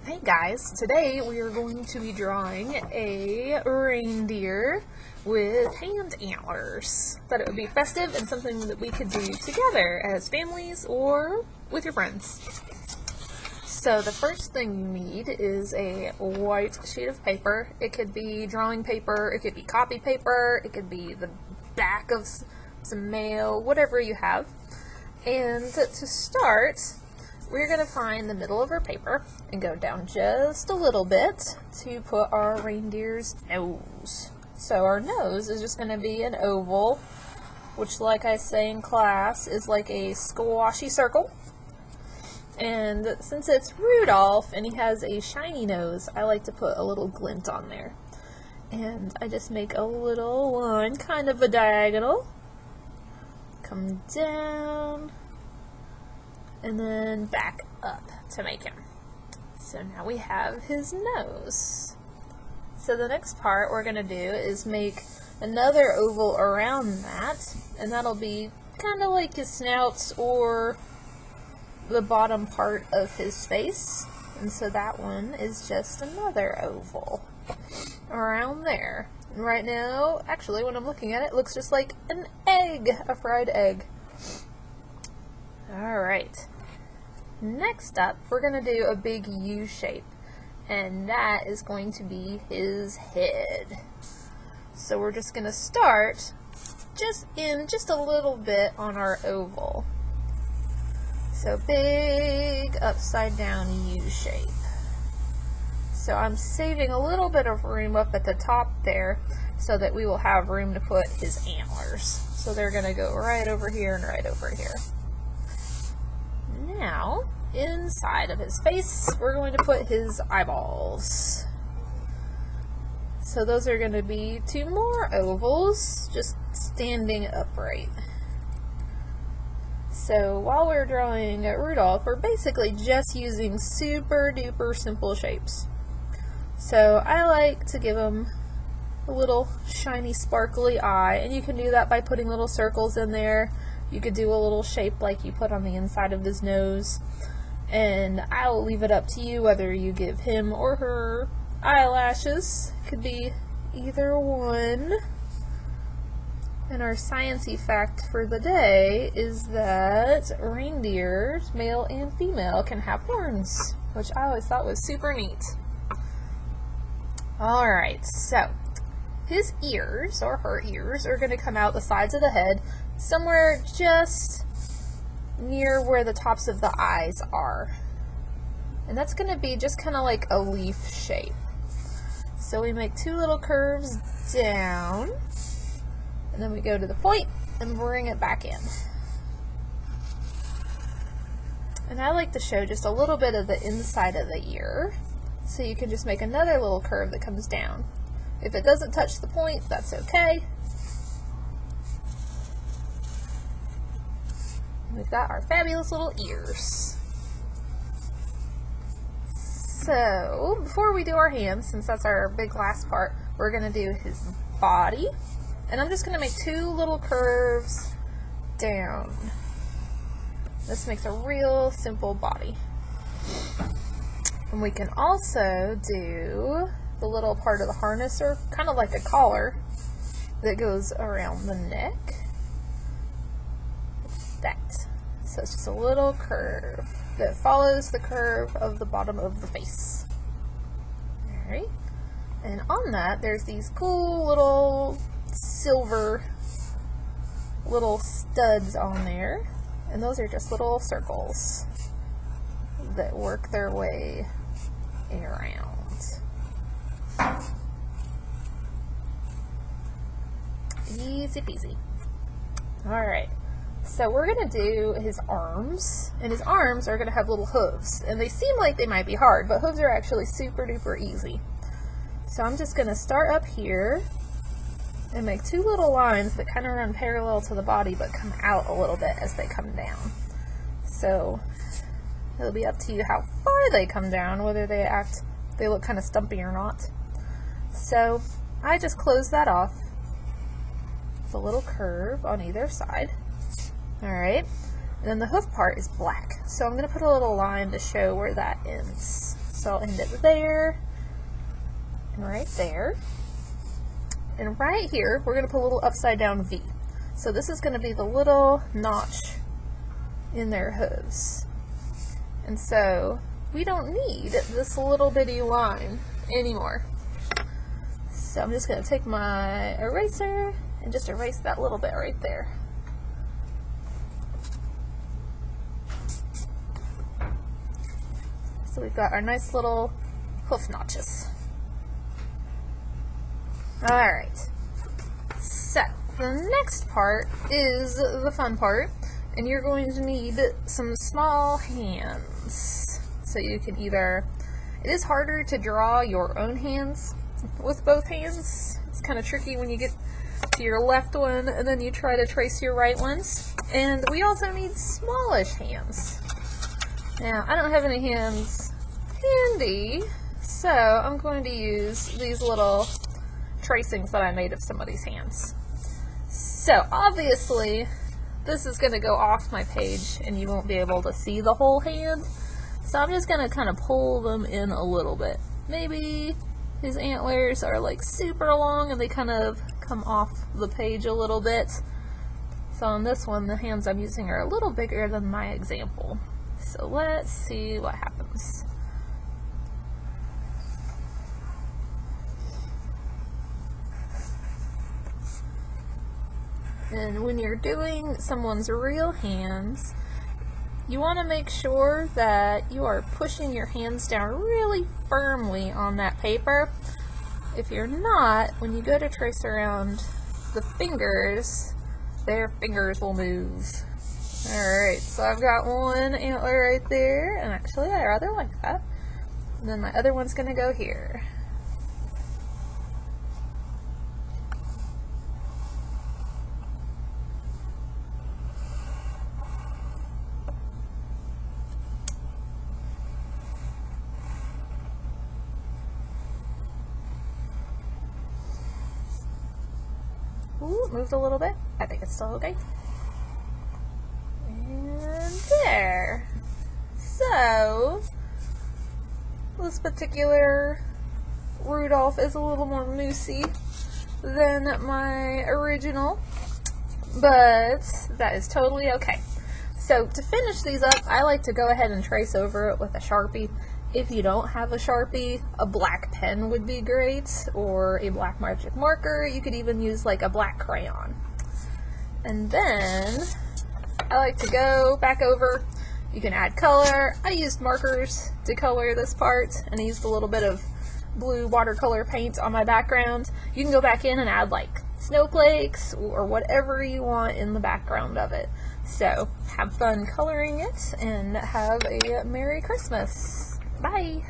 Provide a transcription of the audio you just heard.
Hey guys, today we are going to be drawing a reindeer with hand antlers. Thought it would be festive and something that we could do together as families or with your friends. So the first thing you need is a white sheet of paper. It could be drawing paper, it could be copy paper, it could be the back of some mail, whatever you have. And to start, we're going to find the middle of our paper and go down just a little bit to put our reindeer's nose. So our nose is just going to be an oval, which, like I say in class, is like a squashy circle. And since it's Rudolph and he has a shiny nose, I like to put a little glint on there. And I just make a little line, kind of a diagonal. Come down. And then back up to make him. So now we have his nose. So the next part we're going to do is make another oval around that, and that'll be kind of like his snout or the bottom part of his face. And so that one is just another oval around there. And right now, actually when I'm looking at it, it looks just like an egg, a fried egg. Alright, next up we're going to do a big U shape, and that is going to be his head. So we're just going to start just a little bit on our oval. So big upside down U shape. So I'm saving a little bit of room up at the top there so that we will have room to put his antlers. So they're going to go right over here and right over here. Now, inside of his face, we're going to put his eyeballs. So those are going to be two more ovals, just standing upright. So while we're drawing Rudolph, we're basically just using super duper simple shapes. So I like to give him a little shiny sparkly eye, and you can do that by putting little circles in there. You could do a little shape like you put on the inside of his nose, and I'll leave it up to you whether you give him or her eyelashes. Could be either one. And our sciencey fact for the day is that reindeers, male and female, can have horns, which I always thought was super neat. Alright, so his ears, or her ears, are going to come out the sides of the head, somewhere just near where the tops of the eyes are. And that's going to be just kind of like a leaf shape. So we make two little curves down, and then we go to the point and bring it back in. And I like to show just a little bit of the inside of the ear, so you can just make another little curve that comes down. If it doesn't touch the point, that's okay. We've got our fabulous little ears. So, before we do our hands, since that's our big last part, we're going to do his body. And I'm just going to make two little curves down. This makes a real simple body. And we can also do the little part of the harness, or kind of like a collar, that goes around the neck. That. So it's just a little curve that follows the curve of the bottom of the face. Alright. And on that, there's these cool little silver little studs on there. And those are just little circles that work their way around. Easy peasy. Alright. So we're going to do his arms, and his arms are going to have little hooves, and they seem like they might be hard, but hooves are actually super duper easy. So I'm just going to start up here and make two little lines that kind of run parallel to the body but come out a little bit as they come down. So it'll be up to you how far they come down, whether they look kind of stumpy or not. So I just close that off with a little curve on either side. Alright, and then the hoof part is black, so I'm going to put a little line to show where that ends. So So I'll end it there, and right there. And right here, we're going to put a little upside down V. So this is going to be the little notch in their hooves. And so we don't need this little bitty line anymore. So I'm just going to take my eraser and just erase that little bit right there. So we've got our nice little hoof notches. Alright, so the next part is the fun part, and you're going to need some small hands. So you can either, it is harder to draw your own hands with both hands. It's kind of tricky when you get to your left one and then you try to trace your right ones. And we also need smallish hands. Now, I don't have any hands handy, so I'm going to use these little tracings that I made of somebody's hands. So obviously this is going to go off my page and you won't be able to see the whole hand, so I'm just going to kind of pull them in a little bit. Maybe his antlers are like super long and they kind of come off the page a little bit. So on this one, the hands I'm using are a little bigger than my example. So let's see what happens. And when you're doing someone's real hands, you want to make sure that you are pushing your hands down really firmly on that paper. If you're not, when you go to trace around the fingers, their fingers will move. Alright, so I've got one antler right there, and actually I rather like that. And then my other one's going to go here. Ooh, moved a little bit. I think it's still okay. And there. So, this particular Rudolph is a little more moosey than my original, but that is totally okay. So to finish these up, I like to go ahead and trace over it with a Sharpie. If you don't have a Sharpie, a black pen would be great, or a black magic marker. You could even use like a black crayon. And then I like to go back over. You can add color. I used markers to color this part, and I used a little bit of blue watercolor paint on my background. You can go back in and add like snowflakes or whatever you want in the background of it. So have fun coloring it and have a Merry Christmas. Bye!